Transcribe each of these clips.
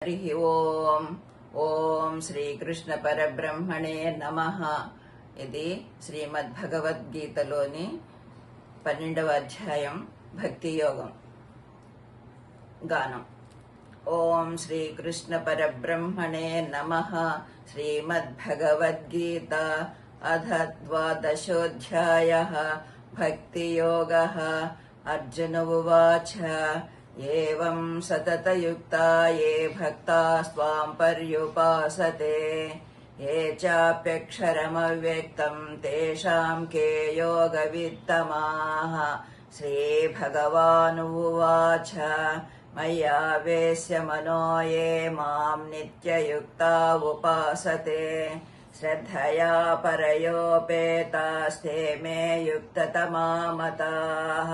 हरिः ओम् ओम श्रीकृष्ण परब्रह्मणे नमः। ఇది శ్రీమద్భగవద్గీతలోని 12వ అధ్యాయం భక్తి యోగం గానం. ఓం శ్రీకృష్ణ పరబ్రహ్మణే నమః. శ్రీమద్భగవద్గీత అథ ద్వాదశోऽధ్యాయः భక్తి యోగः. అర్జున ఉవాచ ఏవం సతతయుక్తా ఏ భక్తాస్త్వాం పర్యుపాసతే ఏ చాప్యక్షరమవ్యక్తం తేషాం కే యోగవిత్తమాః. శ్రీభగవానువాచ మయ్యావేశ్య మనో ఏ మాం నిత్యయుక్తా ఉపాసతే శ్రద్ధయా పరయోపేతాస్తే మే యుక్తతమా మతాః.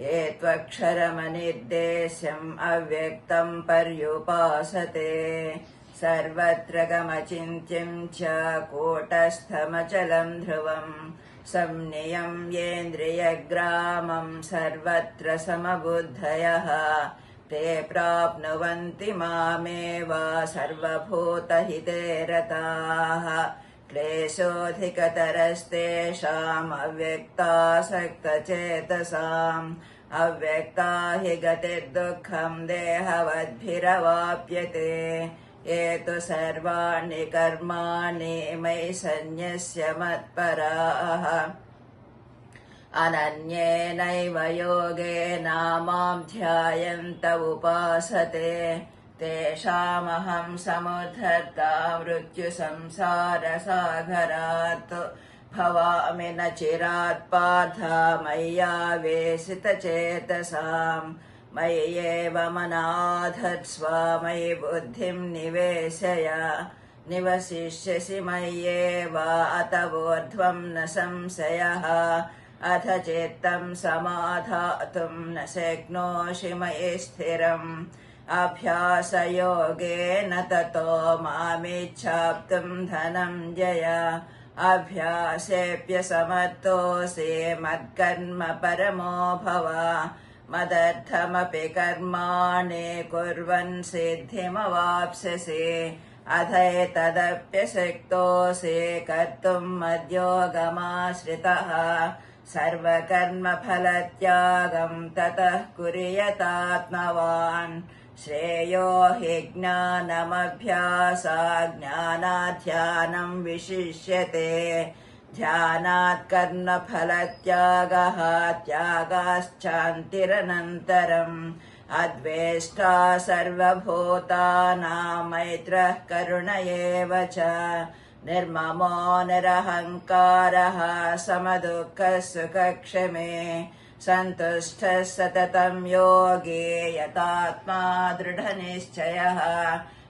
ఏ త్వక్షరమనిర్దేశ్యం అవ్యక్తం పర్యుపాసతే సర్వత్ర గమచింత్యం చ కూటస్థమచలం ధ్రువం సంనియమ్యేంద్రియగ్రామం సర్వత్ర సమబుద్ధయః తే ప్రాప్నువంతి మామేవ సర్వభూతహితే రతాః. క్లేశోऽధికతరస్తేషాम् అవ్యక్తాసక్తచేతసాम् అవ్యక్తా హి గతిర్దుఃఖం దేహవద్భిరవాప్యతే. ఏ తు సర్వాణి కర్మాణి మయి సన్యస్య మత్పరాః అనన్యేనైవ యోగేన మాం ధ్యాయంత ఉపాసతే తేషామహం సముద్ధర్తా మృత్యు సంసార సాగరాత్. భవామి న చిరాత్ పార్థ మయ్యావేశితచేతసాం మయి ఏవ మనాధత్స్వ మయి బుద్ధిం నివేశయ నివసిష్యసి మయ్యేవ అత ఊర్ధ్వం న సంశయః. అథ చిత్తం సమాధాతుం న శక్నోషి మయి స్థిరం అభ్యాసయోగేన తతో మామిచ్ఛాప్తుం ధనంజయ. అభ్యాసేప్యసమర్థోऽసి మత్కర్మ పరమో భవ మదర్థమపి కర్మాణి కుర్వన్ సిద్ధిమవాప్స్యసి. అథైతదప్యశక్తోऽసి కర్తుం మద్యోగమాశ్రితః సర్వకర్మఫలత్యాగం తతః కుర్యాదాత్మవాన్. శ్రేయో హి జ్ఞానమభ్యాసాత్ జ్ఞానాత్ ధ్యానం విశిష్యతే. ధ్యానాత్ కర్మఫలత్యాగః త్యాగాశ్చాన్తిరనంతరం. అద్వేష్టా సర్వభూతానాం మైత్రః కరుణ ఏవ చ. నిర్మమో నిరహంకారః సమదుఃఖః సుఖక్షమే. సంతుష్టః సతతం యోగి యతాత్మా దృఢనిశ్చయః.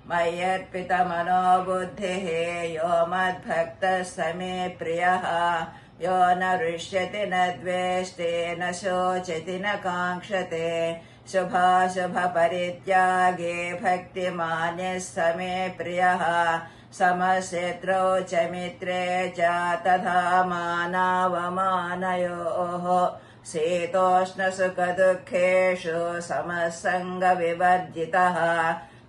మయ్యర్పితమనో బుద్ధిః యో మద్భక్తः స మే ప్రియః. యో న హృష్యతి న ద్వేష్టి న శోచతి న కాంక్షతే. శుభాశుభపరిత్యాగే భక్తిమాన్యः స మే ప్రియः. సమశత్రౌ చ మిత్రే చ తథా మానావమానయోః. శీతోష్ణసుఖదుఃఖేషు సమసంగవివర్జితః.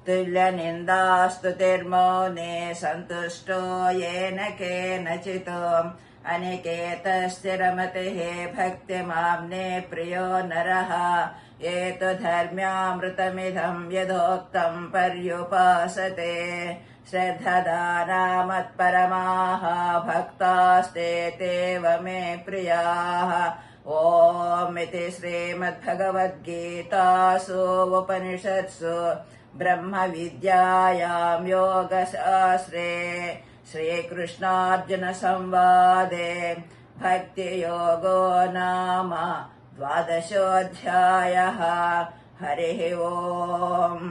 తుల్యనిందాస్తుతిర్మౌనే సంతుష్టో येन केनचित्. अनिकेतस्थिरमतिः भक्तिमाम्ने प्रियो नरः. ये तु धर्म्यामृतमिदं यदोक्तं पर्युपासते श्रद्धदाना मत्परमाः भक्तास्ते तेव मे प्रियाः. ओम इति श्रीमद्भगवद्गीतासु उपनिषत्सु ब्रह्म विद्यायां योगशास्त्रे श्रीकृष्णार्जुन संवादे भक्ति योगो नाम द्वादशोऽध्यायः. हरिः ओम्.